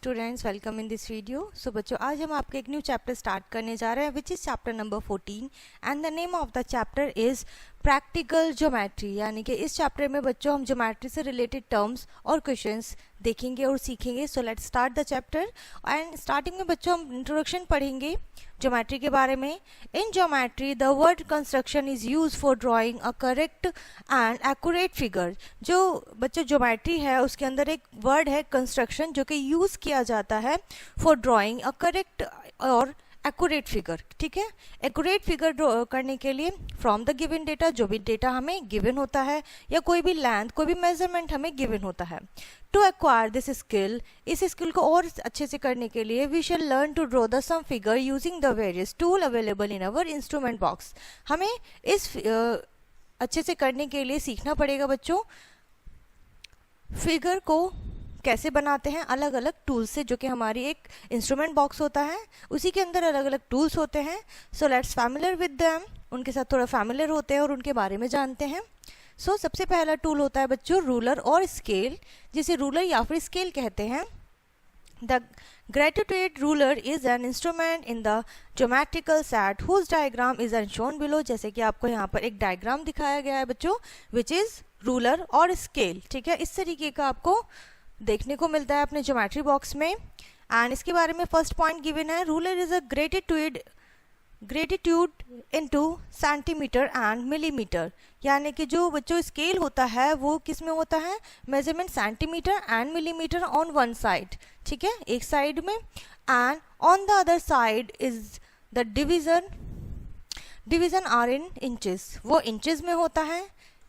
Students, welcome in this video. So बच्चों, आज हम आपके एक न्यू चैप्टर स्टार्ट करने जा रहे हैं which is chapter number 14 and the name of the chapter is practical geometry. यानी कि इस चैप्टर में बच्चों हम ज्योमेट्री से रिलेटेड टर्म्स और क्वेश्चंस देखेंगे और सीखेंगे। So let's start the chapter. And starting में बच्चों हम इंट्रोडक्शन पढ़ेंगे ज्योमेट्री के बारे में। In geometry the word construction is use for drawing a correct and accurate figure. जो बच्चों ज्योमेट्री है उसके अंदर एक वर्ड है कंस्ट्रक्शन जो कि यूज किया जाता है फॉर ड्राइंग अ करेक्ट और एक्यूरेट फिगर। ठीक है, एक्यूरेट फिगर ड्रॉ करने के लिए फ्रॉम द गिवन डेटा, जो भी डेटा हमें गिवन होता है या कोई भी लेंथ, कोई भी मेजरमेंट हमें गिवन होता है। टू एक्वायर दिस स्किल, इस स्किल को और अच्छे से करने के लिए we shall learn to draw the some figure using the various tool available in our instrument box. हमें इस अच्छे से करने के लिए सीखना पड़ेगा बच्चों फिगर को कैसे बनाते हैं अलग अलग टूल्स से, जो कि हमारी एक इंस्ट्रूमेंट बॉक्स होता है, उसी के अंदर अलग अलग टूल्स होते हैं। So let's familiar with them, उनके साथ थोड़ा फैमिलियर होते हैं और उनके बारे में जानते हैं। सो सबसे पहला टूल होता है बच्चों रूलर और स्केल, जिसे रूलर या फिर स्केल कहते हैं। The graduated ruler is an instrument in the geometrical set whose diagram is shown below. जैसे कि आपको यहाँ पर एक डायग्राम दिखाया गया है बच्चों, विच इज रूलर और स्केल। ठीक है, इस तरीके का आपको देखने को मिलता है अपने ज्योमेट्री बॉक्स में। एंड इसके बारे में फर्स्ट पॉइंट गिवन है, ruler is a gratitude into centimetre and millimetre. यानी कि जो बच्चों स्केल होता है वो किस में होता है, measurement centimetre and millimetre on one side. ठीक है, एक साइड में, and on the other side is the division are in inches, वो इंचेस में होता है।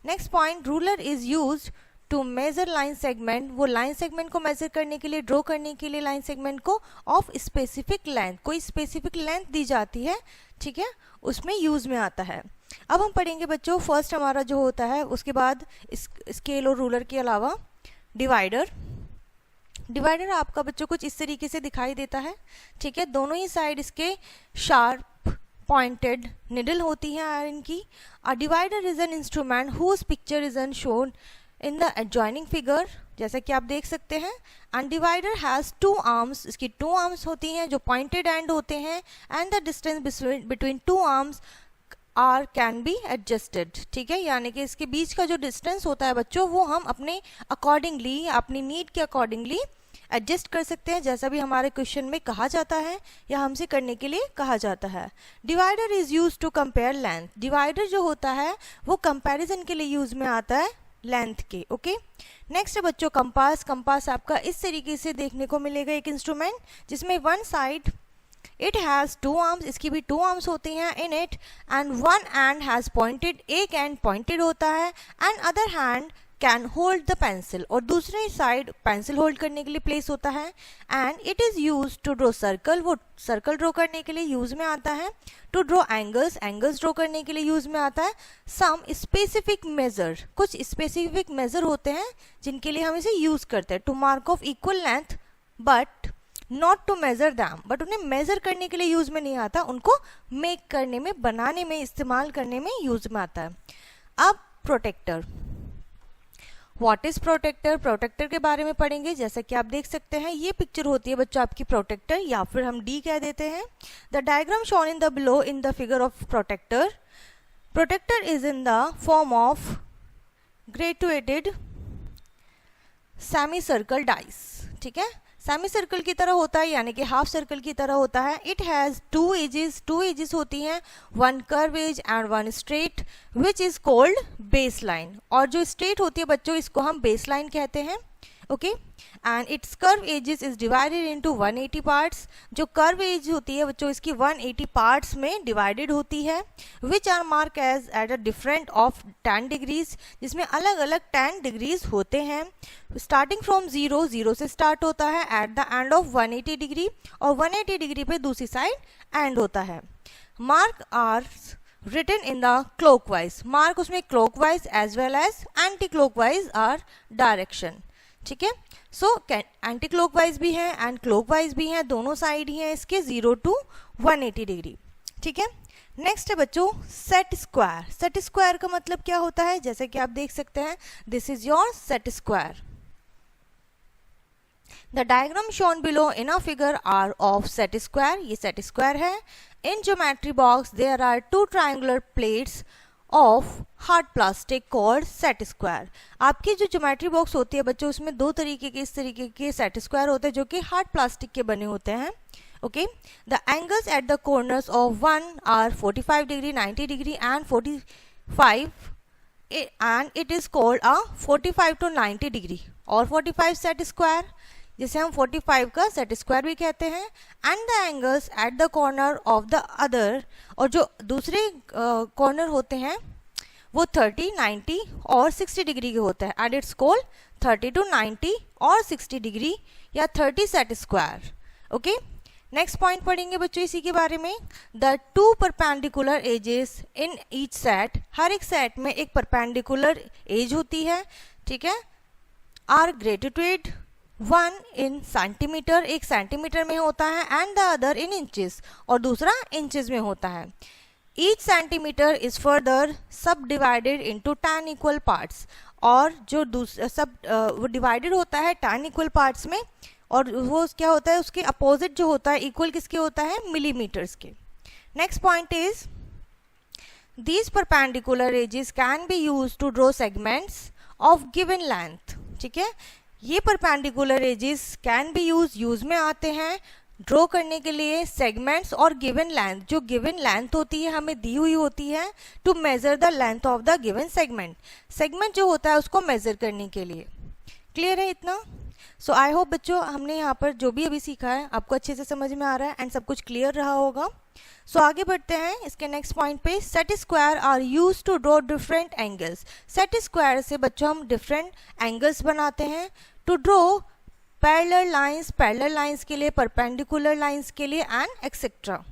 Next point, ruler is used to measure line segment, वो लाइन सेगमेंट को मेजर करने के लिए, ड्रॉ करने के लिए लाइन सेगमेंट को ऑफ स्पेसिफिक लेंथ, कोई स्पेसिफिक लेंथ दी जाती है, ठीक है, उसमें यूज में आता है। अब हम पढ़ेंगे बच्चों फर्स्ट हमारा जो होता है, उसके बाद स्केल और रूलर के अलावा डिवाइडर। डिवाइडर आपका बच्चों कुछ इस तरीके से दिखाई देता है। ठीक है, दोनों ही साइड इसके शार्प पॉइंटेड निडल होती है आयरन की। A divider is an instrument whose picture is an shown in the adjoining figure, जैसा कि आप देख सकते हैं। And divider has two arms, इसकी टू आर्म्स होती हैं जो पॉइंटेड एंड होते हैं। And the distance between two arms are can be adjusted. ठीक है, यानी कि इसके बीच का जो डिस्टेंस होता है बच्चों वो हम अपने अकॉर्डिंगली, अपनी नीड के अकॉर्डिंगली एडजस्ट कर सकते हैं, जैसा भी हमारे क्वेश्चन में कहा जाता है या हमसे करने के लिए कहा जाता है। Divider is use to compare length, divider जो होता है वो कंपैरिजन के लिए यूज में आता है लेंथ के। ओके, नेक्स्ट है बच्चों कंपास। कंपास आपका इस तरीके से देखने को मिलेगा, एक इंस्ट्रूमेंट जिसमें one side it has two arms, इसकी भी टू आर्म्स होती हैं in it, and one end has pointed, एक एंड पॉइंटेड होता है, and other hand can hold the pencil, और दूसरी साइड पेंसिल होल्ड करने के लिए प्लेस होता है। And it is use to draw circle, वो सर्कल ड्रॉ करने के लिए यूज में आता है। To draw angles, angles draw करने के लिए यूज में आता है। सम स्पेसिफिक मेजर, कुछ स्पेसिफिक मेजर होते हैं जिनके लिए हम इसे यूज करते हैं। To mark of equal length but not to measure them, but उन्हें मेजर करने के लिए यूज में नहीं आता, उनको मेक करने में, बनाने में, इस्तेमाल करने में यूज में आता है। अब protractor, what is protractor, protractor के बारे में पढ़ेंगे। जैसा कि आप देख सकते हैं ये पिक्चर होती है बच्चों आपकी प्रोटेक्टर, या फिर हम डी कह देते हैं। The diagram shown in the below in the figure of protractor. Protractor is in the form of graduated semi circle dice. ठीक है, सेमी सर्कल की तरह होता है, यानी कि हाफ सर्कल की तरह होता है। It has two edges, two edges होती हैं, one curve edge and one straight, which is called base line. और जो स्ट्रेट होती है बच्चों इसको हम बेस लाइन कहते हैं। Okay, and its curve edges is divided into 180 parts. जो कर्व एज होती है बच्चों इसकी 180 पार्ट्स में डिवाइडेड होती है। Which are mark as at a different of 10 degrees, जिसमें अलग अलग 10 डिग्रीज होते हैं। स्टार्टिंग फ्रॉम जीरो, जीरो से स्टार्ट होता है, at the end of 180 degree, और 180 डिग्री पे दूसरी साइड एंड होता है। Mark are written in the clockwise, mark उसमें clockwise as well as anti clockwise are direction. ठीक है, सो एंटी क्लॉकवाइज भी है एंड क्लॉकवाइज भी है, दोनों साइड ही हैं इसके 0 to 180 डिग्री। ठीक है, नेक्स्ट है बच्चों सेट स्क्वायर। सेट स्क्वायर का मतलब क्या होता है, जैसे कि आप देख सकते हैं this is your set square. The diagram shown below in a figure are of set square. ये set square है. In geometry box there are two triangular plates of hard plastic called set square. आपकी जो geometry box होती है बच्चों उसमें दो तरीके के इस तरीके के सेट स्क्वायर होते हैं जो कि हार्ड प्लास्टिक के बने होते हैं. Okay, the angles at the corners of one are 45 degree, 90 degree and 45 and it is called a 45 to 90 degree और 45 set square जिसे हम 45 का सेट स्क्वायर भी कहते हैं. And the angles at the corner of the other और जो दूसरे कॉर्नर होते हैं वो 30, 90 और 60 डिग्री के होते हैं एंड इट्स कॉल्ड 30 to 90 और 60 डिग्री या 30 set square. Okay, next point पढ़ेंगे बच्चों इसी के बारे में. The two perpendicular edges in each set, हर एक सेट में एक परपेंडिकुलर एज होती है, ठीक है, are gratitude one in centimetre, एक सेंटीमीटर में होता है and the other in inches और दूसरा इंचेस में होता है. Each centimetre is further sub divided into 10 equal parts और जो सब वो डिवाइडेड होता है 10 इक्वल पार्ट्स में और वो क्या होता है उसके अपोजिट जो होता है इक्वल किसके होता है मिलीमीटर्स के. Next point is these perpendicular edges can be use to draw segments of given length. ठीक है, ये perpendicular edges can be use में आते हैं ड्रॉ करने के लिए सेगमेंट्स और गिवन लेंथ, जो गिवन लेंथ होती है हमें दी हुई होती है to measure the length of the given segment. Segment जो होता है उसको मेजर करने के लिए. क्लियर है इतना? सो आई होप बच्चों हमने यहाँ पर जो भी अभी सीखा है आपको अच्छे से समझ में आ रहा है एंड सब कुछ क्लियर रहा होगा. सो आगे बढ़ते हैं इसके नेक्स्ट पॉइंट पे. Set square are use to draw different angles. Set square से बच्चों हम डिफरेंट एंगल्स बनाते हैं. टू ड्रॉ पैरेलल लाइंस के लिए, परपेंडिकुलर लाइंस के लिए and etcetera.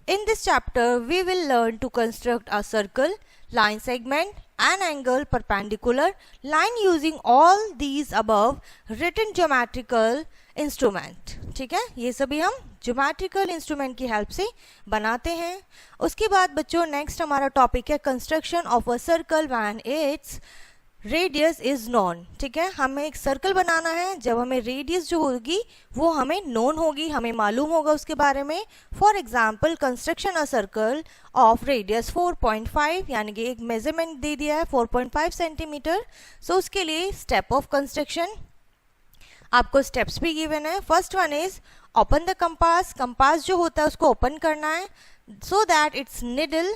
In this chapter, we will learn to construct a circle, line segment, an angle, perpendicular line using all these above written geometrical instrument. ठीक है, ये सभी हम geometrical instrument की हेल्प से बनाते हैं. उसके बाद बच्चों नेक्स्ट हमारा टॉपिक है construction of a circle when its radius is known. ठीक है, हमें एक सर्कल बनाना है जब हमें रेडियस जो होगी वो हमें नोन होगी, हमें मालूम होगा उसके बारे में. For example construction a circle of radius 4.5 यानी कि एक मेजरमेंट दे दिया है 4.5 सेंटीमीटर. सो उसके लिए स्टेप ऑफ कंस्ट्रक्शन आपको स्टेप्स भी गिवन है. First one is open the compass. Compass जो होता है उसको ओपन करना है so that its needle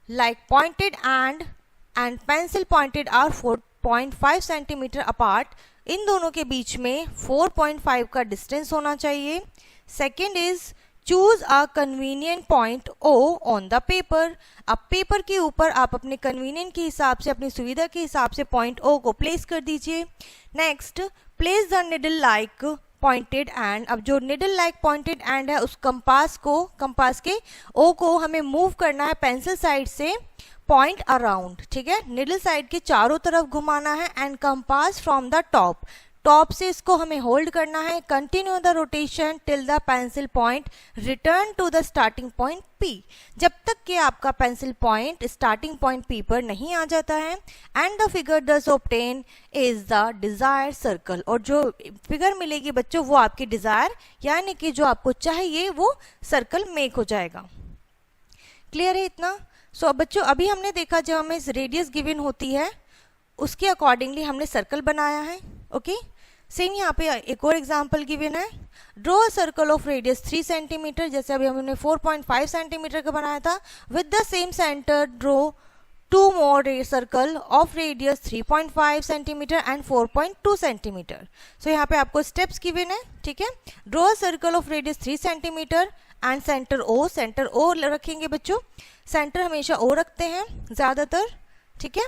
like pointed end pencil pointed are 4.5 centimetre apart. इन दोनों के बीच में 4.5 का डिस्टेंस होना चाहिए. Second is choose a convenient point O on the paper. अब पेपर के ऊपर आप अपने कन्वीनियंट के हिसाब से, अपनी सुविधा के हिसाब से पॉइंट O को प्लेस कर दीजिए. Next place the needle like pointed and. अब जो निडल लाइक पॉइंटेड एंड है उस कंपास के O को हमें मूव करना है पेंसिल साइड से पॉइंट अराउंड. ठीक है, निडल साइड के चारों तरफ घुमाना है and compass from the top से इसको हमें होल्ड करना है. Continue the rotation till the pencil point return to the starting point P. जब तक कि आपका pencil point starting point P पर नहीं आ जाता है. And the figure thus obtain is the desire circle. और जो फिगर मिलेगी बच्चों वो आपकी डिजायर यानी कि जो आपको चाहिए वो सर्कल मेक हो जाएगा. क्लियर है इतना? सो बच्चों अभी हमने देखा जब हमें रेडियस गिवन होती है उसके अकॉर्डिंगली हमने सर्कल बनाया है. ओके, सेम यहाँ पे एक और एग्जांपल गिवन है. Draw a circle of radius 3 centimetre. जैसे अभी हमने 4.5 सेंटीमीटर का बनाया था. With the same centre draw 2 more circle of radius 3.5 centimetre and 4.2 centimetre. So यहाँ पे आपको स्टेप्स गिवन है. ठीक है, draw a circle of radius 3 centimetre and centre O रखेंगे बच्चों. सेंटर हमेशा O रखते हैं ज्यादातर. ठीक है,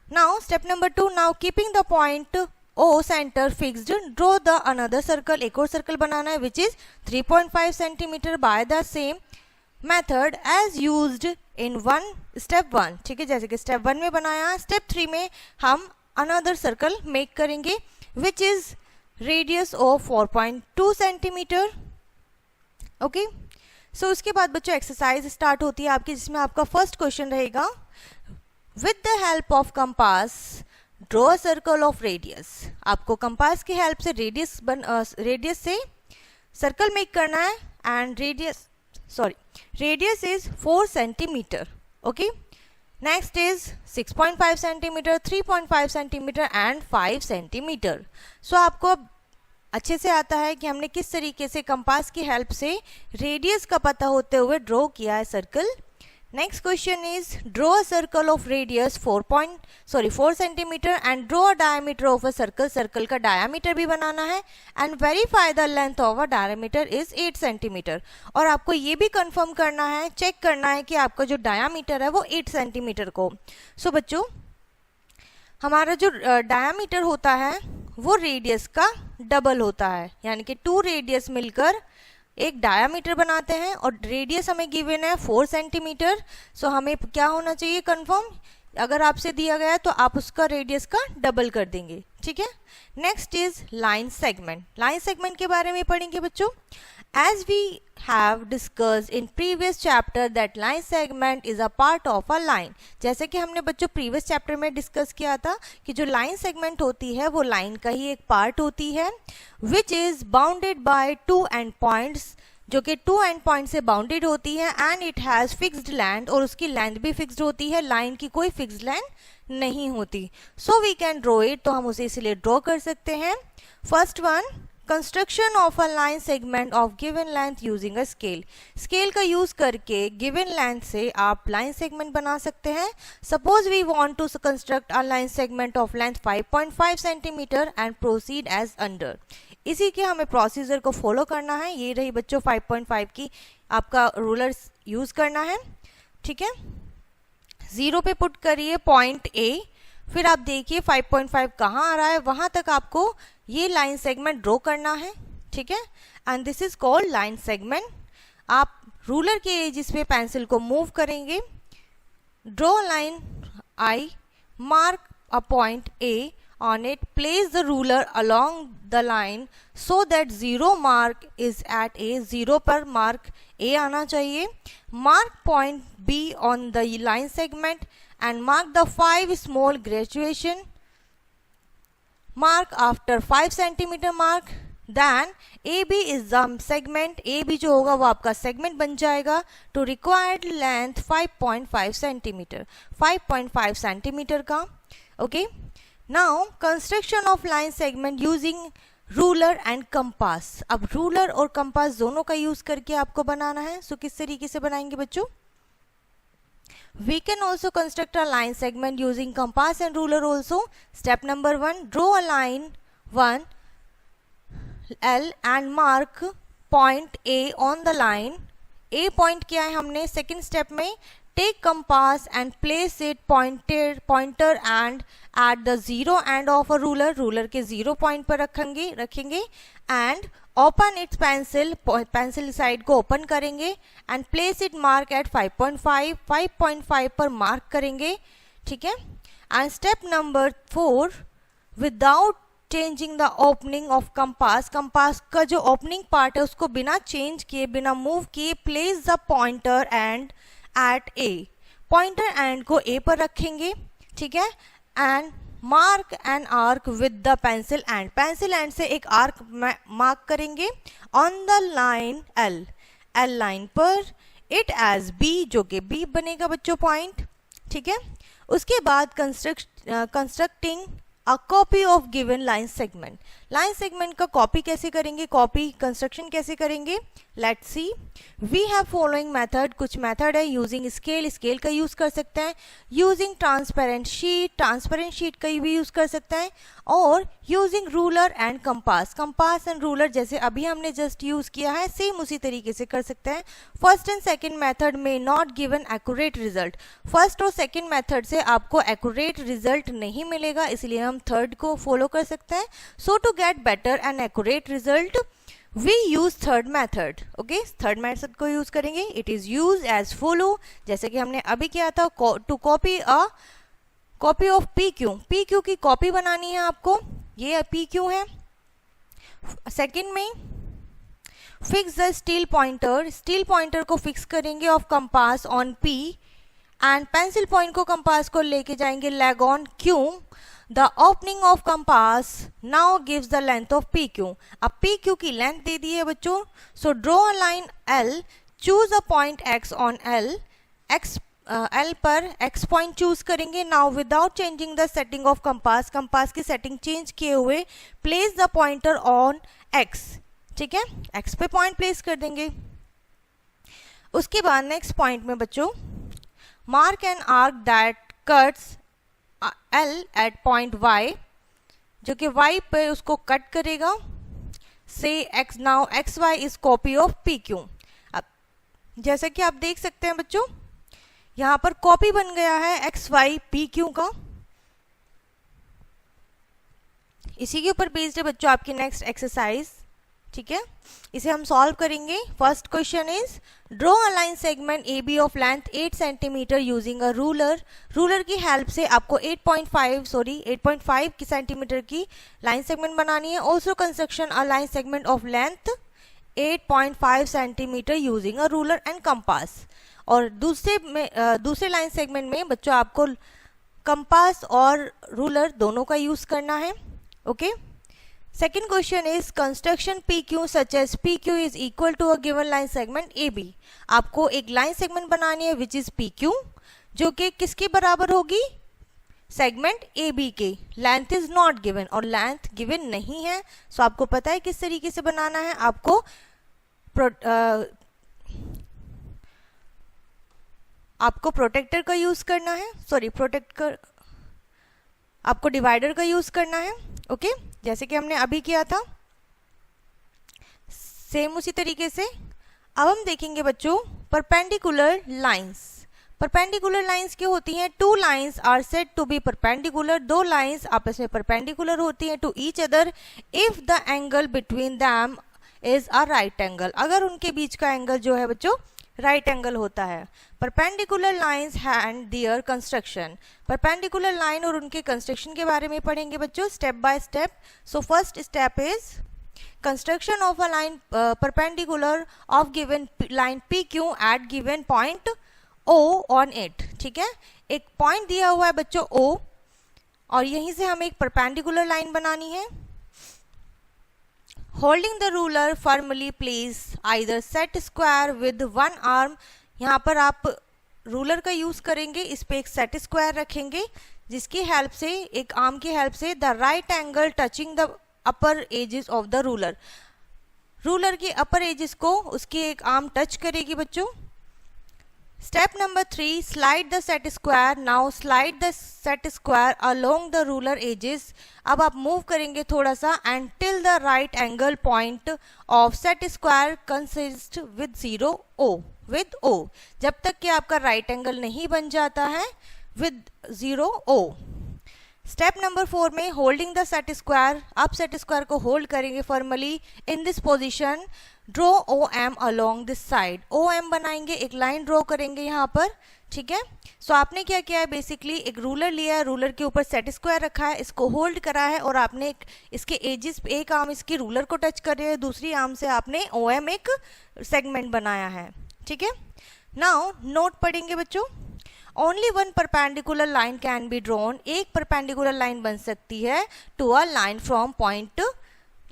now step number 2. Now keeping the point O centre fixed draw the another circle. एक और सर्कल बनाना है which is 3.5 centimetre by the same method as used in step 1. ठीक है, जैसे कि स्टेप 1 में बनाया. स्टेप 3 में हम अनदर सर्कल मेक करेंगे which is radius of 4.2 centimetre. Okay, so उसके बाद बच्चों एक्सरसाइज स्टार्ट होती है आपकी जिसमें आपका फर्स्ट क्वेश्चन रहेगा. With the help of compass draw a circle of radius. आपको कंपास की हेल्प से रेडियस से सर्कल मेक करना है and radius is 4 centimetre. Okay, next is 6.5 centimetre, 3.5 centimetre and 5 centimetre. So आपको अच्छे से आता है कि हमने किस तरीके से कंपास की हेल्प से रेडियस का पता होते हुए ड्रॉ किया है circle. Next question is draw a circle of radius 4 centimetre and draw a diameter of a circle. Circle का डायमीटर भी बनाना है and verify the length of a diameter is 8 centimetre. और आपको ये भी कंफर्म करना है, चेक करना है कि आपका जो डायमीटर है वो 8 सेंटीमीटर को। सो बच्चों, हमारा जो डायमीटर होता है वो रेडियस का डबल होता है, यानी कि 2 रेडियस मिलकर एक डायामीटर बनाते हैं और रेडियस हमें गिवन है 4 सेंटीमीटर। सो हमें क्या होना चाहिए कंफर्म, अगर आपसे दिया गया है तो आप उसका रेडियस का डबल कर देंगे। ठीक है, next is line segment. Line segment के बारे में पढ़ेंगे बच्चों। As we have discussed in previous chapter that line segment is a part of a line. जैसे कि हमने बच्चों प्रीवियस चैप्टर में डिस्कस किया था कि जो लाइन सेगमेंट होती है वो लाइन का ही एक पार्ट होती है, which is bounded by 2 and points, जो कि 2 एंड पॉइंट से बाउंडेड होती है and it has fixed length, और उसकी लेंथ भी फिक्स्ड होती है। लाइन की कोई फिक्स्ड लेंथ नहीं होती। So we can draw it, तो हम उसे इसलिए ड्रॉ कर सकते हैं। First one, construction of a line segment of given length using a scale. Scale का यूज करके गिवन लेंथ से आप लाइन सेगमेंट बना सकते हैं। Suppose we want to construct a line segment of length 5.5 centimetre and proceed as under. इसी के हमें प्रोसीजर को फॉलो करना है। ये रही बच्चों 5.5 की आपका रूलर यूज करना है। ठीक है, 0 पे पुट करिए पॉइंट ए, फिर आप देखिए 5.5 कहाँ आ रहा है, वहां तक आपको ये लाइन सेगमेंट ड्रॉ करना है। ठीक है, and this is called line segment. आप रूलर के एजिस पे पेंसिल को मूव करेंगे। Draw line I, mark a point A on it, place the ruler along the line so that 0 mark is at A, 0 पर mark A आना चाहिए। Mark point B on the line segment and mark the 5 small graduation mark after 5 centimeter mark। Then AB is the segment, AB जो होगा वो आपका segment बन जाएगा to required length 5.5 centimeter, 5.5 centimeter का। Okay, now construction of line segment using ruler and compass। अब ruler और compass दोनों का यूज करके आपको बनाना है। सो किस तरीके से बनाएंगे बच्चों? We can also construct a line segment using compass and ruler also. Step number 1, draw a line 1 L and mark point A on the line। A point किया है हमने सेकेंड स्टेप में। Take compass and place it pointer and at the 0 end of a ruler। Ruler के 0 point पर रखेंगे and open its pencil side को open करेंगे and place it mark at 5.5 पर मार्क करेंगे। ठीक है, and step number 4, without changing the opening of compass, compass का जो opening part है उसको बिना चेंज किए, बिना मूव किए, place the pointer and at A। Pointer and को A पर रखेंगे। ठीक है, and mark an arc with the pencil and, pencil and से एक आर्क मार्क करेंगे on the line L, L line पर, इट एज B, जो कि B बनेगा बच्चों पॉइंट। ठीक है, उसके बाद constructing a copy of given line segment. Line segment का कॉपी कैसे करेंगे, कॉपी कंस्ट्रक्शन कैसे करेंगे? Let's see. We have following method, कुछ मेथड है। यूजिंग स्केल, स्केल का यूज कर सकते हैं। Using transparent sheet, transparent sheet का भी यूज कर सकते हैं। और using ruler and compass, compass and ruler जैसे अभी हमने जस्ट यूज किया है सेम उसी तरीके से कर सकते हैं। फर्स्ट एंड सेकेंड मेथड में not given accurate result. First और सेकेंड मेथड से आपको एक्यूरेट रिजल्ट नहीं मिलेगा, इसलिए हम थर्ड को फॉलो कर सकते हैं। So to get better and accurate result we use third method। okay, third method को यूज करेंगे। it is used as follow, जैसे कि हमने अभी किया था। to copy a copy of PQ, PQ की कॉपी बनानी है आपको। ये PQ है। सेकंड में fix the steel pointer, steel pointer को फिक्स करेंगे of compass on P and pencil point को कंपास को लेके जाएंगे lag on Q. The opening of compass now gives the length of P Q. अब P Q की length दे दी है बच्चों। सो draw a line L, choose a point x on L. L पर x point choose करेंगे। Now without changing the setting of compass, compass की setting change किए हुए place the pointer on x. ठीक है, एक्स पे पॉइंट प्लेस कर देंगे। उसके बाद नेक्स्ट पॉइंट में बच्चों mark an arc that cuts L at point Y, जो कि वाई पे उसको कट करेगा। से X, now X Y is copy of P Q. अब जैसा कि आप देख सकते हैं बच्चों, यहां पर कॉपी बन गया है एक्स वाई पी क्यू का। इसी के ऊपर बेस्ड है बच्चों आपकी नेक्स्ट एक्सरसाइज। ठीक है, इसे हम सॉल्व करेंगे। First question is draw a line segment A B of length 8 centimetre using a ruler. Ruler की हेल्प से आपको 8.5 की सेंटीमीटर की लाइन सेगमेंट बनानी है। Also construction a line segment of length 8.5 centimetre using a ruler and compass. और दूसरे line segment में बच्चों आपको कंपास और रूलर दोनों का यूज करना है। Okay, second question is construction PQ such as PQ is equal to a given line segment AB। आपको एक लाइन सेगमेंट बनानी है which is PQ, जो कि किसके बराबर होगी, सेगमेंट AB के। लेंथ इज नॉट गिवन, और लेंथ गिवन नहीं है। सो आपको पता है किस तरीके से बनाना है। आपको प्रोटेक्टर का यूज करना है, आपको डिवाइडर का यूज करना है। ओके, जैसे कि हमने अभी किया था सेम उसी तरीके से। अब हम देखेंगे बच्चों परपेंडिकुलर लाइंस। परपेंडिकुलर लाइंस क्या होती हैं? Two lines are said to be perpendicular. दो लाइंस आपस में परपेंडिकुलर होती हैं to each other if the angle between them is a right angle. अगर उनके बीच का एंगल जो है बच्चों राइट एंगल होता है। Perpendicular lines and their construction. Perpendicular line और उनके कंस्ट्रक्शन के बारे में पढ़ेंगे बच्चों step by step. So first step is construction of a line perpendicular of given line P Q at given point O on it. ठीक है, एक पॉइंट दिया हुआ है बच्चों ओ, और यहीं से हमें एक परपेंडिकुलर लाइन बनानी है। Holding the ruler firmly place either set square with one arm. यहाँ पर आप रूलर का यूज करेंगे, इस पे एक सेट स्क्वायर रखेंगे जिसकी हेल्प से, एक आर्म की हेल्प से, the right angle touching the upper edges of the ruler. Ruler की अपर एजेस को उसकी एक आर्म टच करेगी बच्चों। Step number 3, slide the set square. Now slide the set square along the ruler edges. अब आप move करेंगे थोड़ा सा and till the right angle point of set square consist with 0 O, with O, जब तक कि आपका राइट एंगल नहीं बन जाता है विद 0 O। स्टेप नंबर 4 में होल्डिंग द सेट स्क्वायर। आप सेट स्क्वायर को होल्ड करेंगे formally in this position. Draw O M along this side. O M बनाएंगे, एक लाइन ड्रॉ करेंगे यहाँ पर। ठीक है, सो आपने क्या किया है, बेसिकली एक रूलर लिया है, रूलर के ऊपर सेट स्क्वायर रखा है, इसको होल्ड करा है, और आपने इसके एजेस, एक आर्म इसकी रूलर को टच कर रही है, दूसरी आर्म से आपने ओ एम एक सेगमेंट बनाया है। ठीक है, नाउ नोट पढ़ेंगे बच्चों। Only one perpendicular line can be drawn. एक परपेंडिकुलर लाइन बन सकती है to a line from point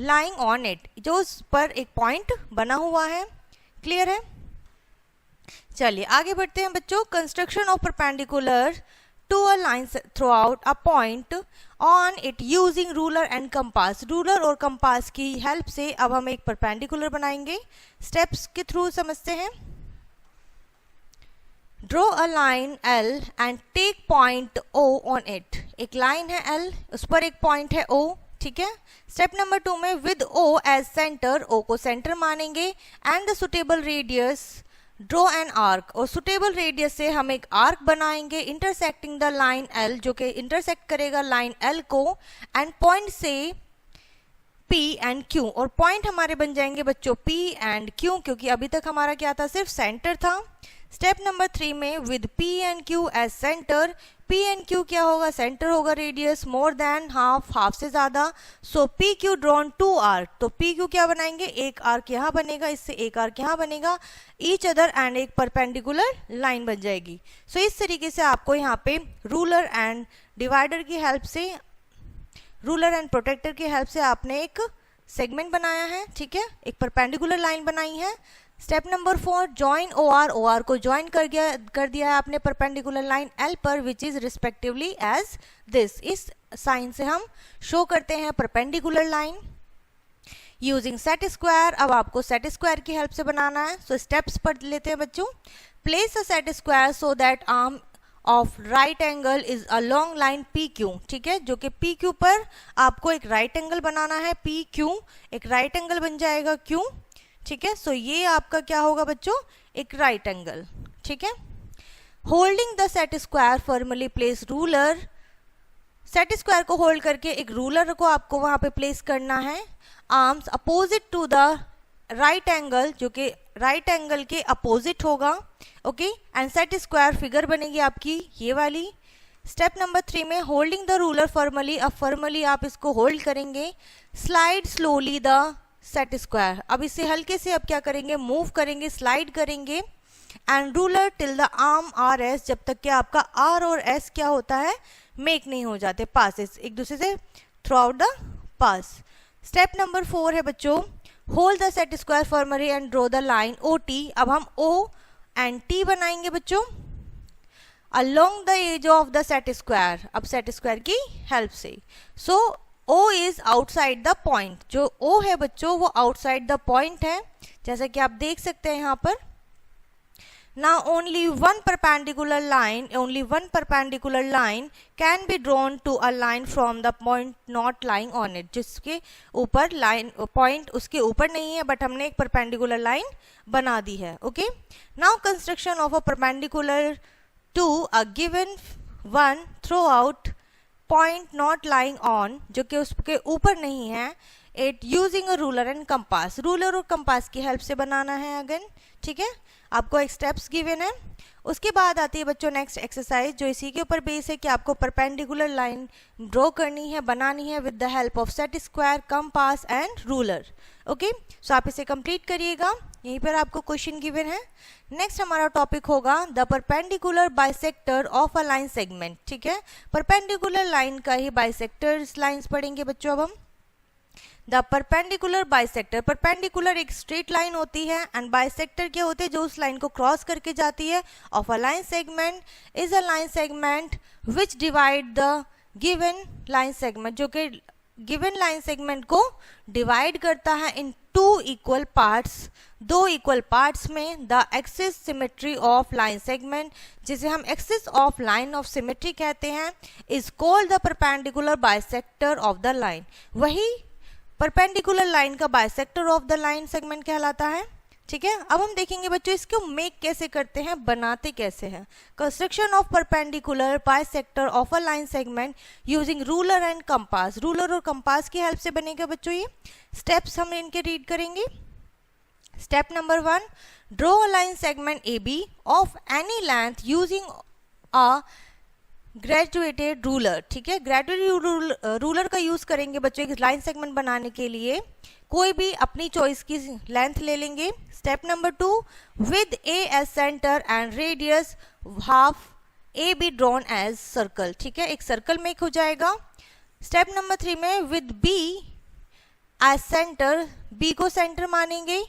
lying on it, जो उस पर एक पॉइंट बना हुआ है। क्लियर है? चलिए आगे बढ़ते हैं बच्चों। Construction of perpendicular to a line through out a point on it using ruler and compass. Ruler और कंपास की हेल्प से अब हम एक परपेंडिकुलर बनाएंगे। स्टेप्स के थ्रू समझते हैं। Draw a line L and take point O on it. एक लाइन है L, उस पर एक पॉइंट है O। ठीक है, स्टेप नंबर 2 में with O as centre, O को सेंटर मानेंगे and the suitable radius draw an arc. और सुटेबल रेडियस से हम एक आर्क बनाएंगे इंटरसेक्टिंग द लाइन L, जो कि इंटरसेक्ट करेगा लाइन L को, एंड पॉइंट से P एंड Q। और पॉइंट हमारे बन जाएंगे बच्चों P एंड Q, क्योंकि अभी तक हमारा क्या था, सिर्फ सेंटर था। स्टेप नंबर 3 में with P and Q as centre, P and Q क्या होगा, सेंटर होगा, radius more than half, half से ज्यादा, so P Q drawn 2 arc, तो पी क्यू क्या बनाएंगे, एक आर्क यहाँ बनेगा, इससे एक आर्क यहाँ बनेगा, ईच अदर एंड एक परपेंडिकुलर लाइन बन जाएगी। सो इस तरीके से आपको यहाँ पे रूलर एंड डिवाइडर की हेल्प से, रूलर एंड प्रोटेक्टर की हेल्प से आपने एक सेगमेंट बनाया है, ठीक है, एक परपेंडिकुलर लाइन बनाई है। Step number 4, join O R, O R को ज्वाइन कर दिया है आपने परपेंडिकुलर लाइन एल पर, which is respectively as this, इस साइन से हम शो करते हैं perpendicular line using set square. अब आपको सेट स्क्वायर की हेल्प से बनाना है, सो स्टेप्स पढ़ लेते हैं बच्चों। Place a set square so that arm of right angle is a long line P Q, ठीक है, जो कि पी क्यू पर आपको एक राइट एंगल बनाना है, पी क्यू एक राइट एंगल बन जाएगा क्यू, ठीक है। सो ये आपका क्या होगा बच्चों, एक राइट एंगल, ठीक है। Holding the set square formally place ruler, set square को होल्ड करके एक रूलर को आपको वहां पे प्लेस करना है, arms opposite to the right angle, जो कि राइट एंगल के अपोजिट होगा, okay, and set square figure बनेगी आपकी ये वाली। स्टेप नंबर 3 में होल्डिंग द रूलर फॉर्मली, अब फॉर्मली आप इसको होल्ड करेंगे, slide slowly the set square, अब इसे हल्के से अब क्या करेंगे, मूव करेंगे, स्लाइड करेंगे, and ruler till the arm R S, जब तक कि आपका आर और एस क्या होता है, मेक नहीं हो जाते, पासेस एक दूसरे से through out the pass. Step number 4 है बच्चों, hold the set square formally and draw the line O T, अब हम ओ एंड टी बनाएंगे बच्चों along the edge of the set square, अब सेट स्क्वायर की हेल्प से। So O is outside the point, जो O है बच्चों वो आउटसाइड द पॉइंट है, जैसा कि आप देख सकते हैं यहाँ पर। Now only one perpendicular line can be drawn to a line from the point not lying on it, जिसके ऊपर लाइन पॉइंट उसके ऊपर नहीं है, बट हमने एक परपेंडिकुलर लाइन बना दी है, okay. Now construction of a perpendicular to a given one through out point not lying on, जो कि उसके ऊपर नहीं है, it using a ruler and compass, ruler और कंपास की हेल्प से बनाना है अगेन, ठीक है। आपको एक स्टेप्स गिवन है। उसके बाद आती है बच्चों नेक्स्ट एक्सरसाइज, जो इसी के ऊपर बेस है कि आपको परपेंडिकुलर लाइन ड्रॉ करनी है, बनानी है with the help of set square, compass and ruler, okay. So आप इसे कंप्लीट करिएगा, यहीं पर आपको क्वेश्चन गिवन है। नेक्स्ट हमारा टॉपिक होगा the perpendicular bisector of a line segment, ठीक है, परपेंडिकुलर लाइन का ही बाइसेक्टर्स लाइंस पढ़ेंगे बच्चों अब हम। द परपेंडिकुलर बाइसेक्टर, परपेंडिकुलर एक स्ट्रेट लाइन होती है, एंड बाइसेक्टर क्या होते हैं, जो उस लाइन को क्रॉस करके जाती है, of a line segment is a line segment which divide the given line segment, जो कि गिवन लाइन सेगमेंट को डिवाइड करता है इन टू इक्वल पार्ट्स, दो इक्वल पार्ट्स में। The axis symmetry of line segment, जिसे हम axis of line of symmetry कहते हैं, is called the perpendicular bisector of the line, वही परपेंडिकुलर लाइन का bisector of the line segment कहलाता है, ठीक है। अब हम देखेंगे बच्चों इसको मेक कैसे करते हैं, बनाते कैसे हैं। Construction of perpendicular bisector of a line segment using ruler and compass, ruler और कंपास की हेल्प से बनेगा बच्चों ये। स्टेप्स हम इनके रीड करेंगे। Step number 1, draw a line segment A B of any length using a graduated ruler, ठीक है, ग्रेजुएटेड रूलर का यूज करेंगे बच्चों एक लाइन सेगमेंट बनाने के लिए, कोई भी अपनी चॉइस की लेंथ ले लेंगे। Step number 2, with A as centre and radius half A B drawn as circle, ठीक है, एक सर्कल मेक हो जाएगा। स्टेप नंबर 3 में with B as centre, B को सेंटर मानेंगे,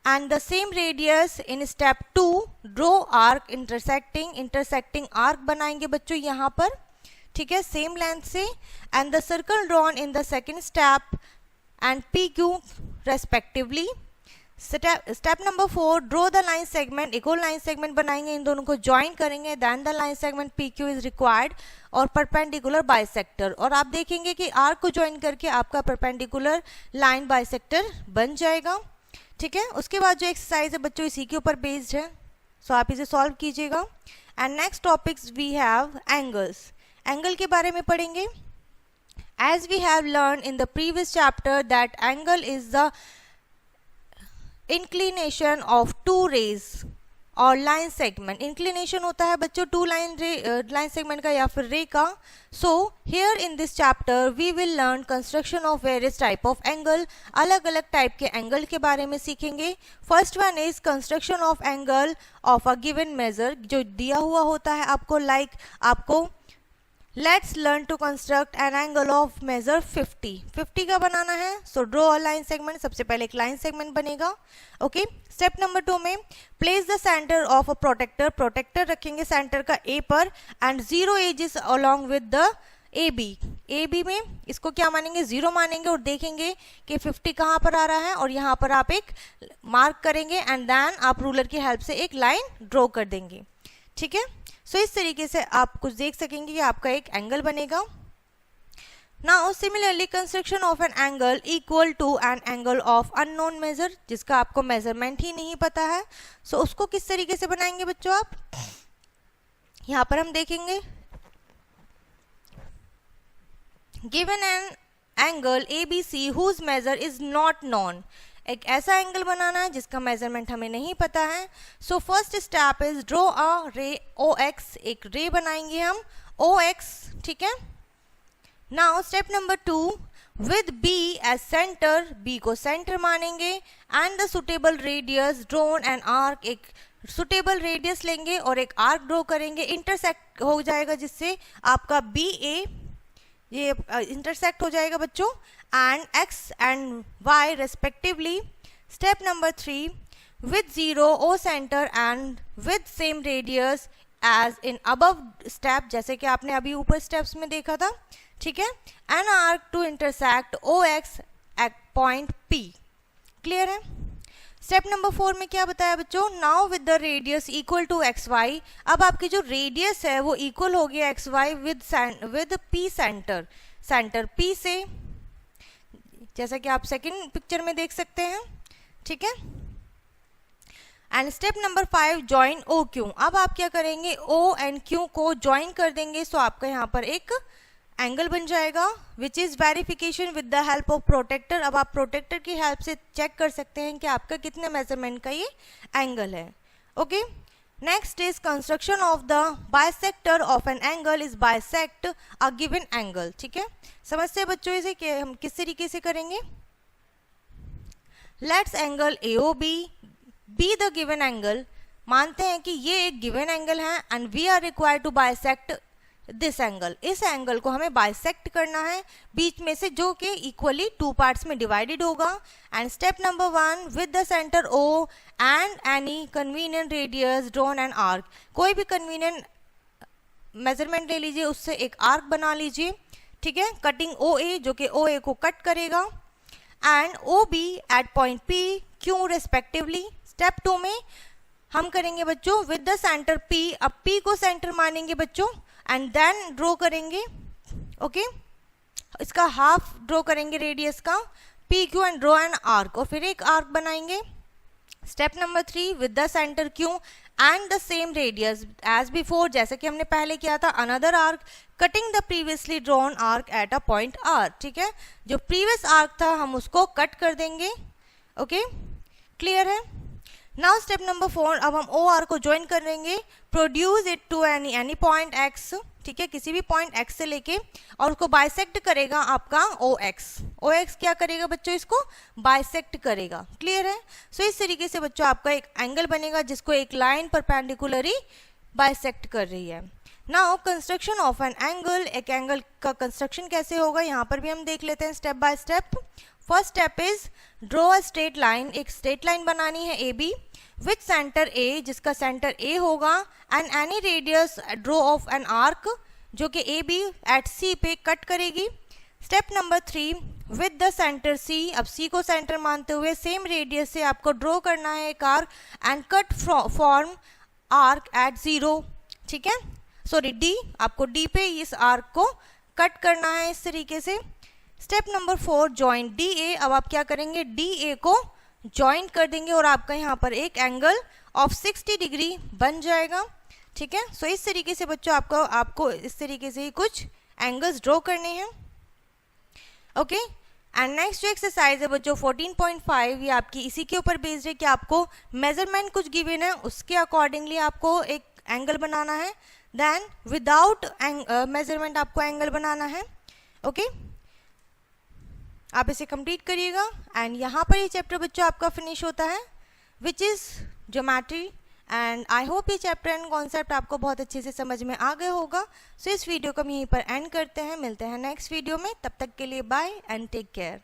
and the same radius in step 2 draw arc intersecting arc बनाएंगे बच्चों यहाँ पर, ठीक है, सेम लेंथ से, and the circle drawn in the second step and PQ respectively। Step number 4, draw the line segment, एक और लाइन सेगमेंट बनाएंगे, इन दोनों को ज्वाइन करेंगे, then the line segment PQ is required और परपेंडिकुलर बाइसेक्टर, और आप देखेंगे कि आर्क को ज्वाइन करके आपका परपेंडिकुलर लाइन बाइसेक्टर बन जाएगा, ठीक है। उसके बाद जो एक्सरसाइज है बच्चों इसी के ऊपर बेस्ड है, सो आप इसे सॉल्व कीजिएगा। And next topics we have angles, angle के बारे में पढ़ेंगे। As we have learn in the previous chapter that angle is the inclination of two rays और लाइन सेगमेंट, इंक्लिनेशन होता है बच्चों टू लाइन सेगमेंट का या फिर रे का। So here in this chapter we will learn construction of various type of angle, अलग अलग टाइप के एंगल के बारे में सीखेंगे। First one is construction of angle of a given measure, जो दिया हुआ होता है आपको, आपको let's learn to construct an angle of measure 50 का बनाना है। So draw a line segment, सबसे पहले एक लाइन सेगमेंट बनेगा। ओके, स्टेप नंबर 2 में place the centre of a protractor रखेंगे सेंटर का ए पर and 0 edges along with the A B में इसको क्या मानेंगे, 0 मानेंगे और देखेंगे कि 50 कहाँ पर आ रहा है और यहाँ पर आप एक मार्क करेंगे एंड देन आप रूलर की हेल्प से एक लाइन ड्रॉ कर देंगे। ठीक है, सो इस तरीके से आप कुछ देख सकेंगे कि आपका एक एंगल बनेगा। Now similarly construction of an angle equal to an angle of unknown measure, जिसका आपको मेजरमेंट ही नहीं पता है। सो उसको किस तरीके से बनाएंगे बच्चों आप, यहाँ पर हम देखेंगे given an angle ABC whose measure is not known, एक ऐसा एंगल बनाना है जिसका मेजरमेंट हमें नहीं पता है। So first step is draw a ray OX, एक रे बनाएंगे हम OX। ठीक है, now step number 2 with B as centre, B को सेंटर मानेंगे and the suitable radius drawn an arc, एक सुटेबल रेडियस लेंगे और एक आर्क ड्रॉ करेंगे, इंटरसेक्ट हो जाएगा जिससे आपका BA ये इंटरसेक्ट हो जाएगा बच्चों and X and Y respectively. Step number 3 with 0 O centre and with same radius as in above step, जैसे कि आपने अभी ऊपर स्टेप्स में देखा था। ठीक है, an arc to intersect OX at point P। Clear है। स्टेप नंबर 4 में क्या बताया बच्चों, now with the radius equal to XY, अब आपकी जो रेडियस है वो इक्वल हो गया XY with P centre P से, जैसा कि आप सेकंड पिक्चर में देख सकते हैं। ठीक है, and step number 5 join OQ, अब आप क्या करेंगे O एंड Q को ज्वाइन कर देंगे। सो आपका यहाँ पर एक एंगल बन जाएगा which is verification with the help of protractor. अब आप प्रोटेक्टर की हेल्प से चेक कर सकते हैं कि आपका कितने मेजरमेंट का ये एंगल है। Okay, next is construction of the bisector of an angle is bisect a given angle. ठीक है, समझते हैं बच्चों इसे कि हम किस तरीके से करेंगे। Let's angle AOB be the given angle, मानते हैं कि ये एक गिवन एंगल है and we are required to bisect this angle, इस एंगल को हमें बाइसेक्ट करना है बीच में से, जो कि इक्वली 2 पार्ट्स में डिवाइडेड होगा। And step number 1 with the centre O and any convenient radius drawn an arc, कोई भी कन्वीनियंट मेजरमेंट ले लीजिए, उससे एक आर्क बना लीजिए। ठीक है, कटिंग OA जो कि OA को कट करेगा and OB at point P Q respectively. Step 2 में हम करेंगे बच्चों विद द सेंटर P, अब P को सेंटर मानेंगे बच्चों एंड देन ड्रॉ करेंगे। ओके, इसका हाफ ड्रॉ करेंगे रेडियस का PQ and draw an arc, और फिर एक आर्क बनाएंगे। Step number 3 with the centre Q and the same radius as before, जैसे कि हमने पहले किया था, another arc cutting the previously drawn arc at a point R। ठीक है, जो प्रीवियस आर्क था हम उसको कट कर देंगे। ओके, क्लियर है। नाउ स्टेप नंबर 4, अब हम OR को ज्वाइन करेंगे, produce it to any point X। ठीक है, किसी भी पॉइंट X से लेके और उसको बाइसेक्ट करेगा आपका OX क्या करेगा बच्चों, इसको बाइसेक्ट करेगा। क्लियर है। सो इस तरीके से बच्चों आपका एक एंगल बनेगा जिसको एक लाइन परपेंडिकुलरली बाइसेक्ट कर रही है। Now construction of an angle, एक एंगल का कंस्ट्रक्शन कैसे होगा यहाँ पर भी हम देख लेते हैं step by step. First step is draw a straight line, एक स्ट्रेट लाइन बनानी है AB विथ सेंटर A, जिसका सेंटर A होगा and any radius draw of an arc जो कि AB एट C पे कट करेगी। Step number 3 with the centre C, अब C को सेंटर मानते हुए सेम रेडियस से आपको ड्रॉ करना है एक arc and cut form arc eight 0। ठीक है, सॉरी D, आपको D पे इस आर्क को कट करना है इस तरीके से। स्टेप नंबर 4 जॉइन DA, अब आप क्या करेंगे DA को ज्वाइन कर देंगे और आपका यहाँ पर एक एंगल ऑफ 60 डिग्री बन जाएगा। ठीक है, सो इस तरीके से बच्चों आपको इस तरीके से ही कुछ एंगल्स ड्रॉ करने हैं। ओके, एंड नेक्स्ट जो एक्सरसाइज है बच्चों 14.5, ये आपकी इसी के ऊपर बेस्ड है कि आपको मेजरमेंट कुछ गिवन है, उसके अकॉर्डिंगली आपको एक एंगल बनाना है, देन विदाउट मेजरमेंट आपको एंगल बनाना है। ओके, आप इसे कंप्लीट करिएगा एंड यहाँ पर ये चैप्टर बच्चों आपका फिनिश होता है, which is geometry. And I hope ये चैप्टर एंड कॉन्सेप्ट आपको बहुत अच्छे से समझ में आ गया होगा। सो इस वीडियो को हम यहीं पर एंड करते हैं, मिलते हैं नेक्स्ट वीडियो में, तब तक के लिए बाय एंड टेक केयर।